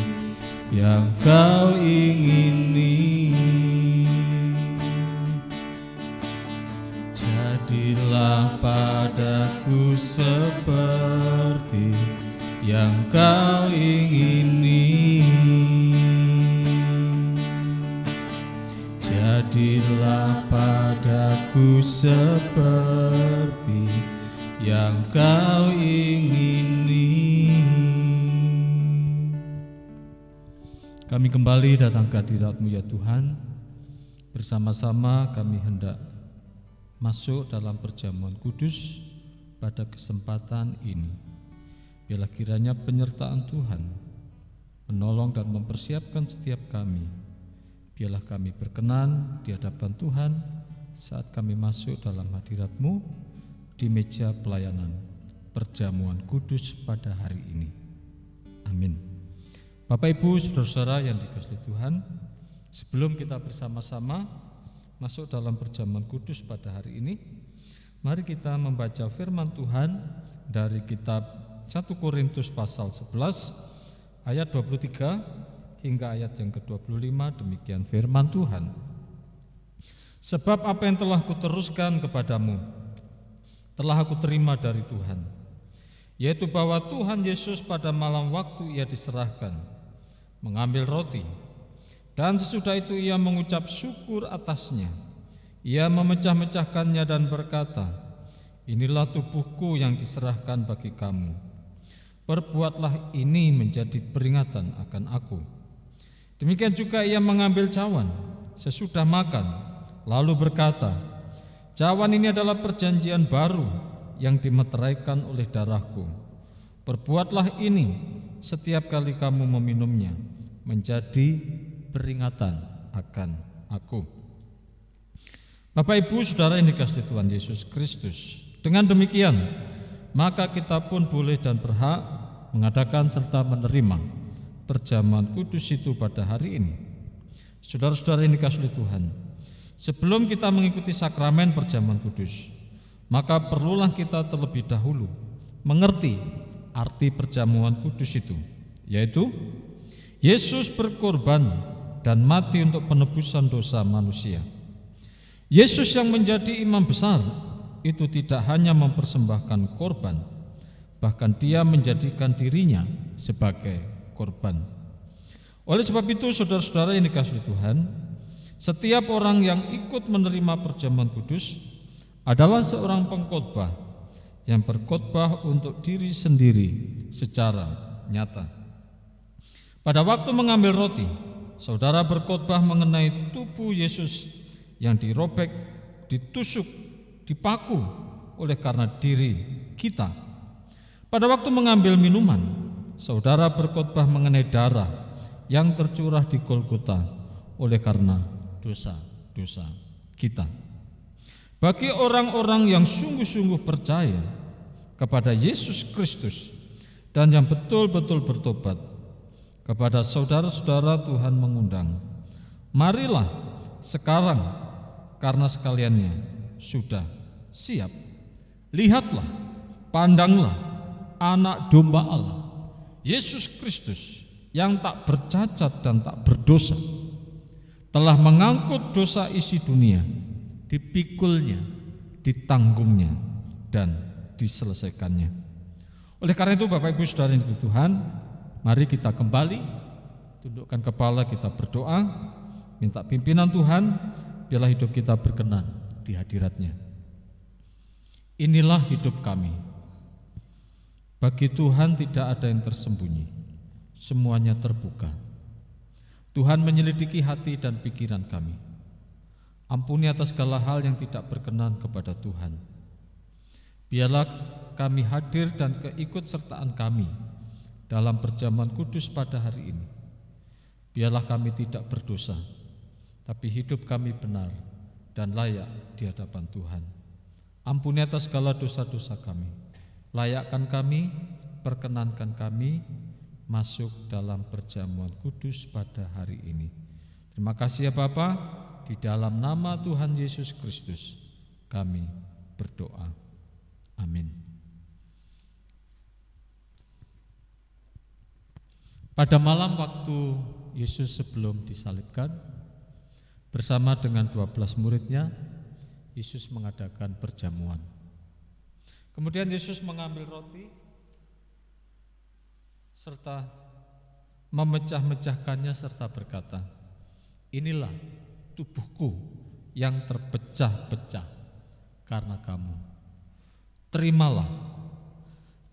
yang kau ingini. Jadilah padaku seperti yang kau ingini. Jadilah padaku seperti yang kau ingini. Kami kembali datang ke hadirat-Mu ya Tuhan. Bersama-sama kami hendak masuk dalam perjamuan kudus pada kesempatan ini. Biarlah kiranya penyertaan Tuhan menolong dan mempersiapkan setiap kami. Biarlah kami berkenan di hadapan Tuhan saat kami masuk dalam hadirat-Mu di meja pelayanan perjamuan kudus pada hari ini. Amin. Bapak Ibu saudara-saudara yang dikasihi Tuhan, sebelum kita bersama-sama masuk dalam perjamuan kudus pada hari ini, mari kita membaca firman Tuhan dari kitab 1 Korintus pasal 11 ayat 23 hingga ayat yang ke-25. Demikian firman Tuhan. Sebab apa yang telah kuteruskan kepadamu telah aku terima dari Tuhan, yaitu bahwa Tuhan Yesus pada malam waktu ia diserahkan mengambil roti, dan sesudah itu ia mengucap syukur atasnya. Ia memecah-mecahkannya dan berkata, inilah tubuhku yang diserahkan bagi kamu. Perbuatlah ini menjadi peringatan akan aku. Demikian juga ia mengambil cawan sesudah makan, lalu berkata, cawan ini adalah perjanjian baru yang dimeteraikan oleh darahku. Perbuatlah ini setiap kali kamu meminumnya, menjadi peringatan akan aku. Bapak Ibu saudara yang dikasihi Tuhan Yesus Kristus, dengan demikian maka kita pun boleh dan berhak mengadakan serta menerima perjamuan kudus itu pada hari ini. Saudara-saudara yang dikasihi Tuhan, sebelum kita mengikuti sakramen perjamuan kudus, maka perlulah kita terlebih dahulu mengerti arti perjamuan kudus itu, yaitu Yesus berkorban dan mati untuk penebusan dosa manusia. Yesus yang menjadi imam besar itu tidak hanya mempersembahkan korban, bahkan dia menjadikan dirinya sebagai korban. Oleh sebab itu saudara-saudara yang dikasihi Tuhan, setiap orang yang ikut menerima perjamuan kudus adalah seorang pengkhotbah yang berkhotbah untuk diri sendiri secara nyata. Pada waktu mengambil roti, saudara berkhotbah mengenai tubuh Yesus yang dirobek, ditusuk, dipaku oleh karena diri kita. Pada waktu mengambil minuman, saudara berkhotbah mengenai darah yang tercurah di Golgota oleh karena dosa-dosa kita. Bagi orang-orang yang sungguh-sungguh percaya kepada Yesus Kristus dan yang betul-betul bertobat, kepada saudara-saudara Tuhan mengundang, marilah sekarang karena sekaliannya sudah siap. Lihatlah, pandanglah anak domba Allah, Yesus Kristus yang tak bercacat dan tak berdosa, telah mengangkut dosa isi dunia, dipikulnya, ditanggungnya, dan diselesaikannya. Oleh karena itu Bapak Ibu Saudara yang dikasihi Tuhan, mari kita kembali tundukkan kepala, kita berdoa, minta pimpinan Tuhan, biarlah hidup kita berkenan di hadirat-Nya. Inilah hidup kami. Bagi Tuhan tidak ada yang tersembunyi, semuanya terbuka. Tuhan menyelidiki hati dan pikiran kami. Ampuni atas segala hal yang tidak berkenan kepada Tuhan. Biarlah kami hadir dan keikutsertaan kami dalam perjamuan kudus pada hari ini. Biarlah kami tidak berdosa, tapi hidup kami benar dan layak di hadapan Tuhan. Ampuni atas segala dosa-dosa kami. Layakkan kami, perkenankan kami masuk dalam perjamuan kudus pada hari ini. Terima kasih ya Bapa. Di dalam nama Tuhan Yesus Kristus kami berdoa. Amin. Pada malam waktu Yesus sebelum disalibkan, bersama dengan 12 muridnya, Yesus mengadakan perjamuan. Kemudian Yesus mengambil roti serta memecah-mecahkannya serta berkata, "Inilah tubuhku yang terpecah-pecah karena kamu. Terimalah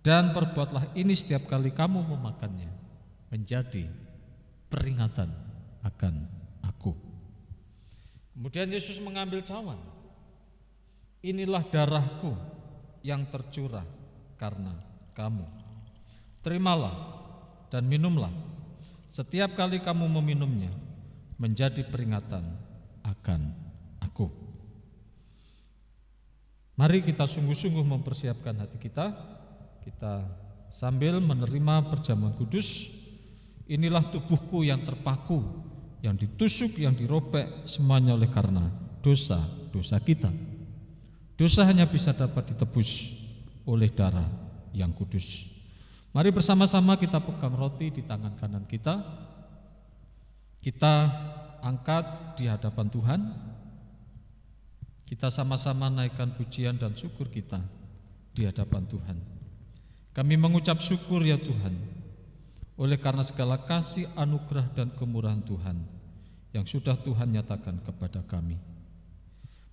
dan perbuatlah ini setiap kali kamu memakannya, menjadi peringatan akan aku." Kemudian Yesus mengambil cawan. "Inilah darahku yang tercurah karena kamu. Terimalah dan minumlah setiap kali kamu meminumnya, menjadi peringatan akan aku." Mari kita sungguh-sungguh mempersiapkan hati kita sambil menerima perjamuan kudus. Inilah tubuhku yang terpaku, yang ditusuk, yang dirobek, semuanya oleh karena dosa-dosa kita. Dosa hanya bisa dapat ditebus oleh darah yang kudus. Mari bersama-sama kita pegang roti di tangan kanan kita. Kita angkat di hadapan Tuhan. Kita sama-sama naikkan pujian dan syukur kita di hadapan Tuhan. Kami mengucap syukur ya Tuhan, oleh karena segala kasih, anugerah dan kemurahan Tuhan yang sudah Tuhan nyatakan kepada kami.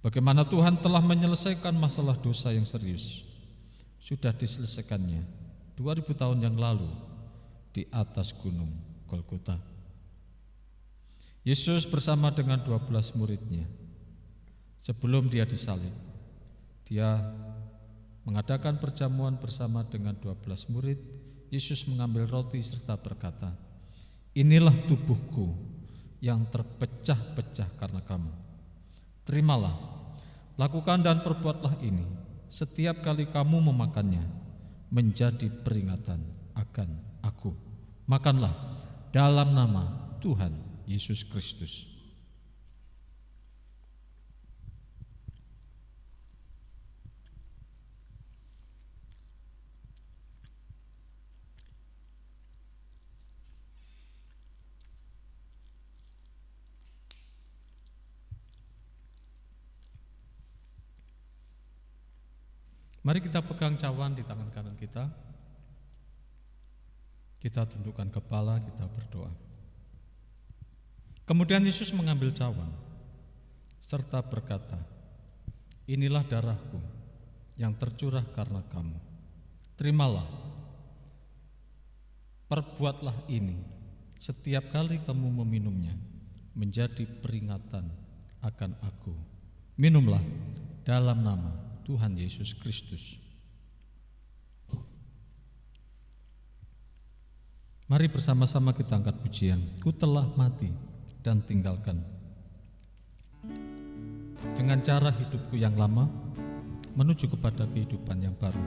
Bagaimana Tuhan telah menyelesaikan masalah dosa yang serius. Sudah diselesaikannya 2000 tahun yang lalu di atas gunung Golgota. Yesus bersama dengan 12 muridnya, sebelum dia disalib, dia mengadakan perjamuan bersama dengan 12 murid. Yesus mengambil roti serta berkata, "Inilah tubuhku yang terpecah-pecah karena kamu. Terimalah, lakukan dan perbuatlah ini setiap kali kamu memakannya, menjadi peringatan akan aku." Makanlah dalam nama Tuhan Yesus Kristus. Mari kita pegang cawan di tangan kanan kita. Kita tundukkan kepala, kita berdoa. Kemudian Yesus mengambil cawan serta berkata, "Inilah darahku yang tercurah karena kamu. Terimalah, perbuatlah ini setiap kali kamu meminumnya, menjadi peringatan akan aku. Minumlah dalam nama Tuhan Yesus Kristus." Mari bersama-sama kita angkat pujian. Ku telah mati dan tinggalkan. Dengan cara hidupku yang lama menuju kepada kehidupan yang baru.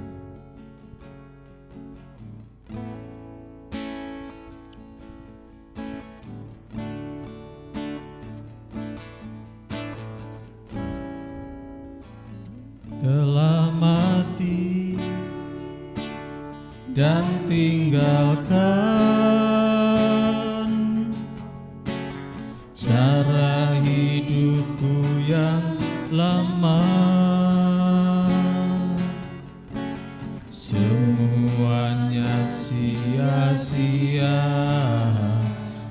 Telah mati dan tinggalkan cara hidupku yang lama. Semuanya sia-sia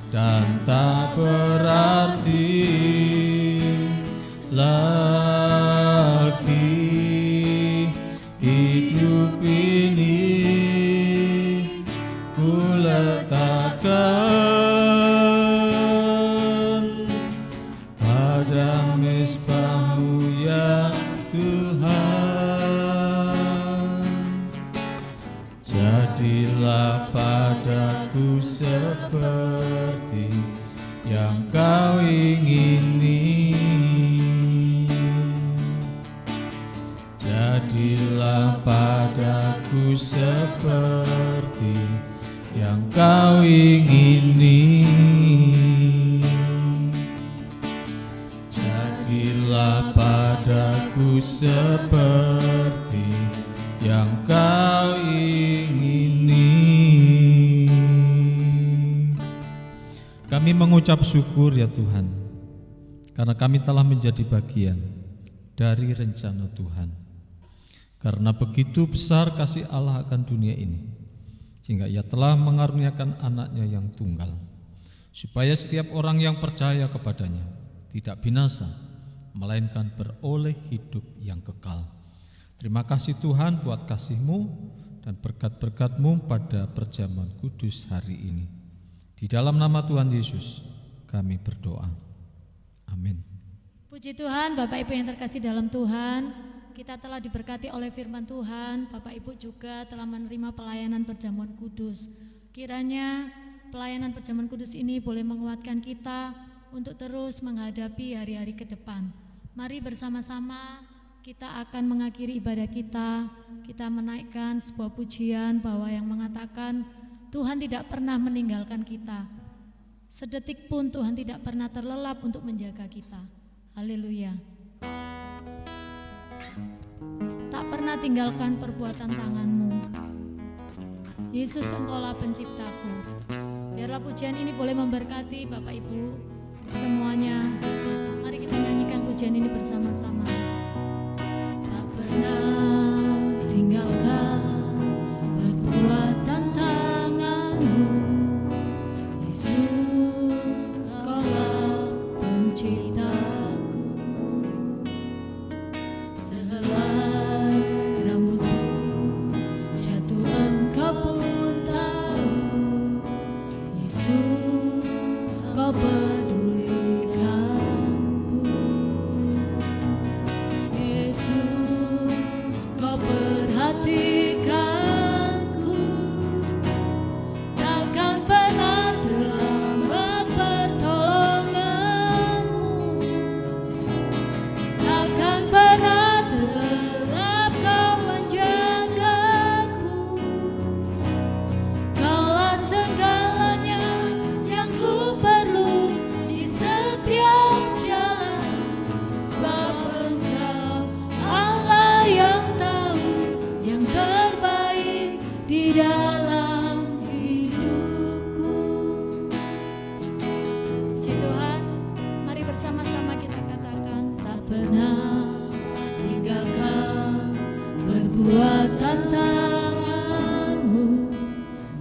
dan tak berarti lagi. Hidup ini ku letakkan pada mezbah-Mu ya Tuhan. Jadilah padaku seperti yang Kau ingini. Jadilah padaku seperti yang Kau ingini. Jadilah padaku seperti yang Kau ingini. kami mengucap syukur ya Tuhan, karena kami telah menjadi bagian dari rencana Tuhan. Karena begitu besar kasih Allah akan dunia ini, sehingga Ia telah mengaruniakan anaknya yang tunggal, supaya setiap orang yang percaya kepadanya tidak binasa, melainkan beroleh hidup yang kekal. Terima kasih Tuhan buat kasih-Mu dan berkat-berkat-Mu pada perjamuan kudus hari ini. Di dalam nama Tuhan Yesus kami berdoa. Amin. Puji Tuhan, Bapak Ibu yang terkasih dalam Tuhan, kita telah diberkati oleh firman Tuhan. Bapak Ibu juga telah menerima pelayanan perjamuan kudus. Kiranya pelayanan perjamuan kudus ini boleh menguatkan kita untuk terus menghadapi hari-hari ke depan. Mari bersama-sama kita akan mengakhiri ibadah kita. Kita menaikkan sebuah pujian bahwa yang mengatakan Tuhan tidak pernah meninggalkan kita. Sedetik pun Tuhan tidak pernah terlelap untuk menjaga kita. Haleluya. Tak pernah tinggalkan perbuatan tangan-Mu. Yesus, Engkaulah penciptaku. Biarlah pujian ini boleh memberkati Bapak Ibu semuanya. Mari kita nyanyikan pujian ini bersama-sama. Tak pernah tinggalkan perbuatan tangan-Mu, Yesus, Engkaulah penciptaku. Sehelai rambutmu jatuh, Engkau pun tahu, Yesus, Engkau pedulikanku. Yesus, Kau perhatikanku. Takkan pernah terlambat pertolongan-Mu. Takkan pernah terlelap Kau menjagaku. Kaulah segalanya yang ku perlu di setiap jalan. Sebab Engkau Allah yang tahu yang terbaik di dalam hidupku. Puji Tuhan, mari bersama-sama kita katakan, tak pernah tinggalkan perbuatan tangan-Mu,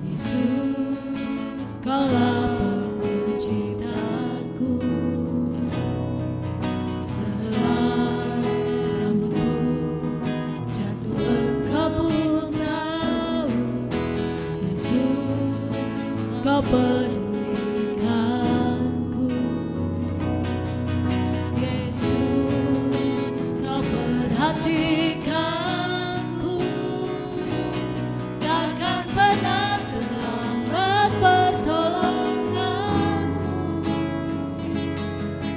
Yesus, Kaulah penciptaku. Sehelai rambutmu jatuh, Engkau pun tahu, Yesus, Kau pedulikanku. Yesus, Kau perhatikanku. Takkan pernah terlambat pertolongan-Mu.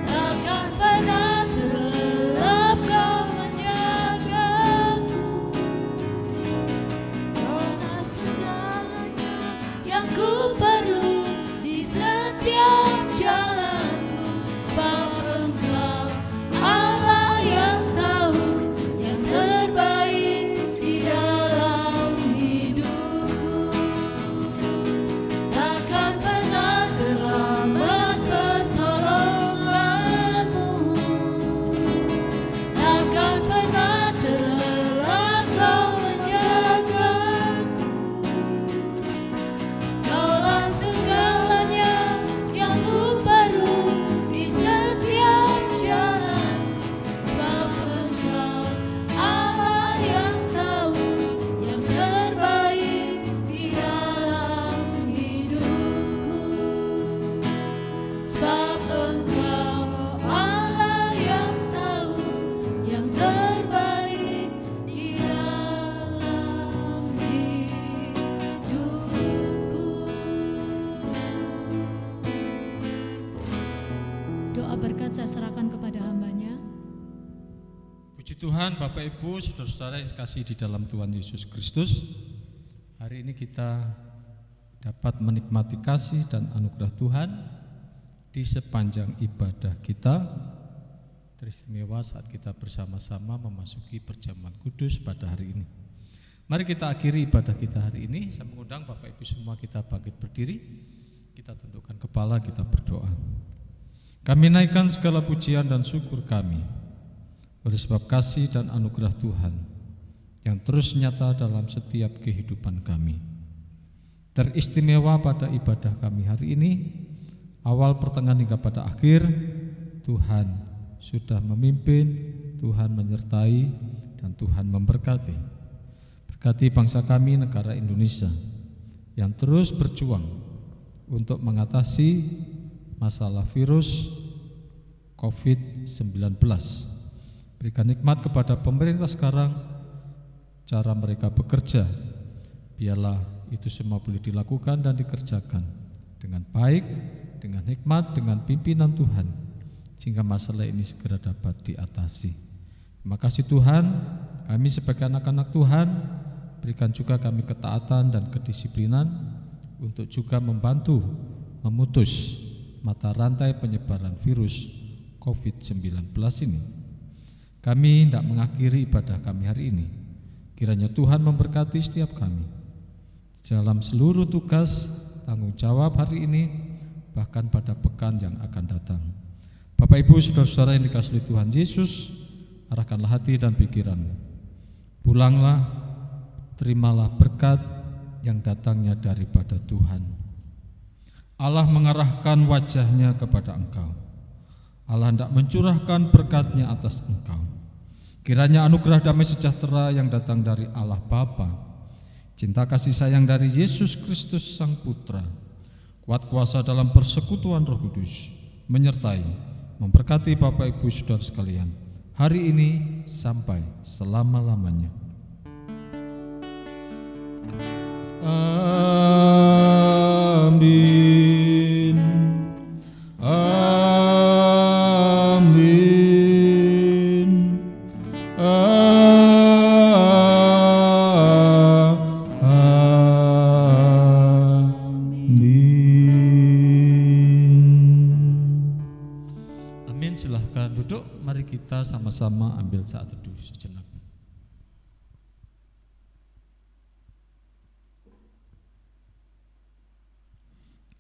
Takkan pernah terlelap Kau menjagaku. Kaulah segalanya yang ku perlu di setiap jalanku. Sebab Engkau Allah yang tahu yang terbaik di dalam hidupku. Takkan pernah terlambat pertolongan-Mu. Takkan pernah terlelap Kau menjagaku. Kaulah segalanya yang ku perlu di setiap jalan. Sebab Engkau Allah yang tahu yang terbaik di dalam hidupku. Sebab Engkau Allah yang tahu yang terbaik di dalam hidupku. Doa berkat saya serahkan kepada hamba-Nya. Puji Tuhan, Bapak Ibu, saudara-saudara yang kasih di dalam Tuhan Yesus Kristus. Hari ini kita dapat menikmati kasih dan anugerah Tuhan di sepanjang ibadah kita. Teristimewa saat kita bersama-sama memasuki perjamuan kudus pada hari ini. Mari kita akhiri ibadah kita hari ini. Saya mengundang Bapak Ibu semua kita bangkit berdiri. Kita tundukkan kepala, kita berdoa. Kami naikkan segala pujian dan syukur kami oleh sebab kasih dan anugerah Tuhan yang terus nyata dalam setiap kehidupan kami. Teristimewa pada ibadah kami hari ini, awal, pertengahan hingga pada akhir, Tuhan sudah memimpin, Tuhan menyertai, dan Tuhan memberkati. Berkati bangsa kami, negara Indonesia, yang terus berjuang untuk mengatasi masalah virus COVID-19. Berikan nikmat kepada pemerintah sekarang, cara mereka bekerja, biarlah itu semua boleh dilakukan dan dikerjakan dengan baik, dengan hikmat, dengan pimpinan Tuhan, sehingga masalah ini segera dapat diatasi. Terima kasih Tuhan, kami sebagai anak-anak Tuhan, berikan juga kami ketaatan dan kedisiplinan untuk juga membantu memutus mata rantai penyebaran virus COVID-19 ini. Kami tidak mengakhiri ibadah kami hari ini. Kiranya Tuhan memberkati setiap kami dalam seluruh tugas tanggung jawab hari ini, bahkan pada pekan yang akan datang. Bapak Ibu saudara-saudara yang dikasihi Tuhan Yesus, arahkanlah hati dan pikiranmu. Pulanglah, terimalah berkat yang datangnya daripada Tuhan. Allah mengarahkan wajahnya kepada engkau. Allah hendak mencurahkan berkat-Nya atas engkau. Kiranya anugerah damai sejahtera yang datang dari Allah Bapa, cinta kasih sayang dari Yesus Kristus Sang Putra, kuat kuasa dalam persekutuan Roh Kudus, menyertai, memberkati Bapak Ibu saudara sekalian, hari ini sampai selama-lamanya. Amin. Amin. Amin. Silahkan duduk. Mari kita sama-sama ambil saat teduh sejenak.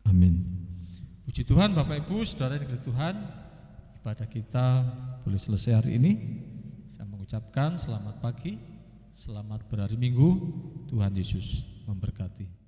Amin. Puji Tuhan, Bapak Ibu, saudara yang dikasihi Tuhan, ibadah kita boleh selesai hari ini. Saya mengucapkan selamat pagi, selamat berhari Minggu, Tuhan Yesus memberkati.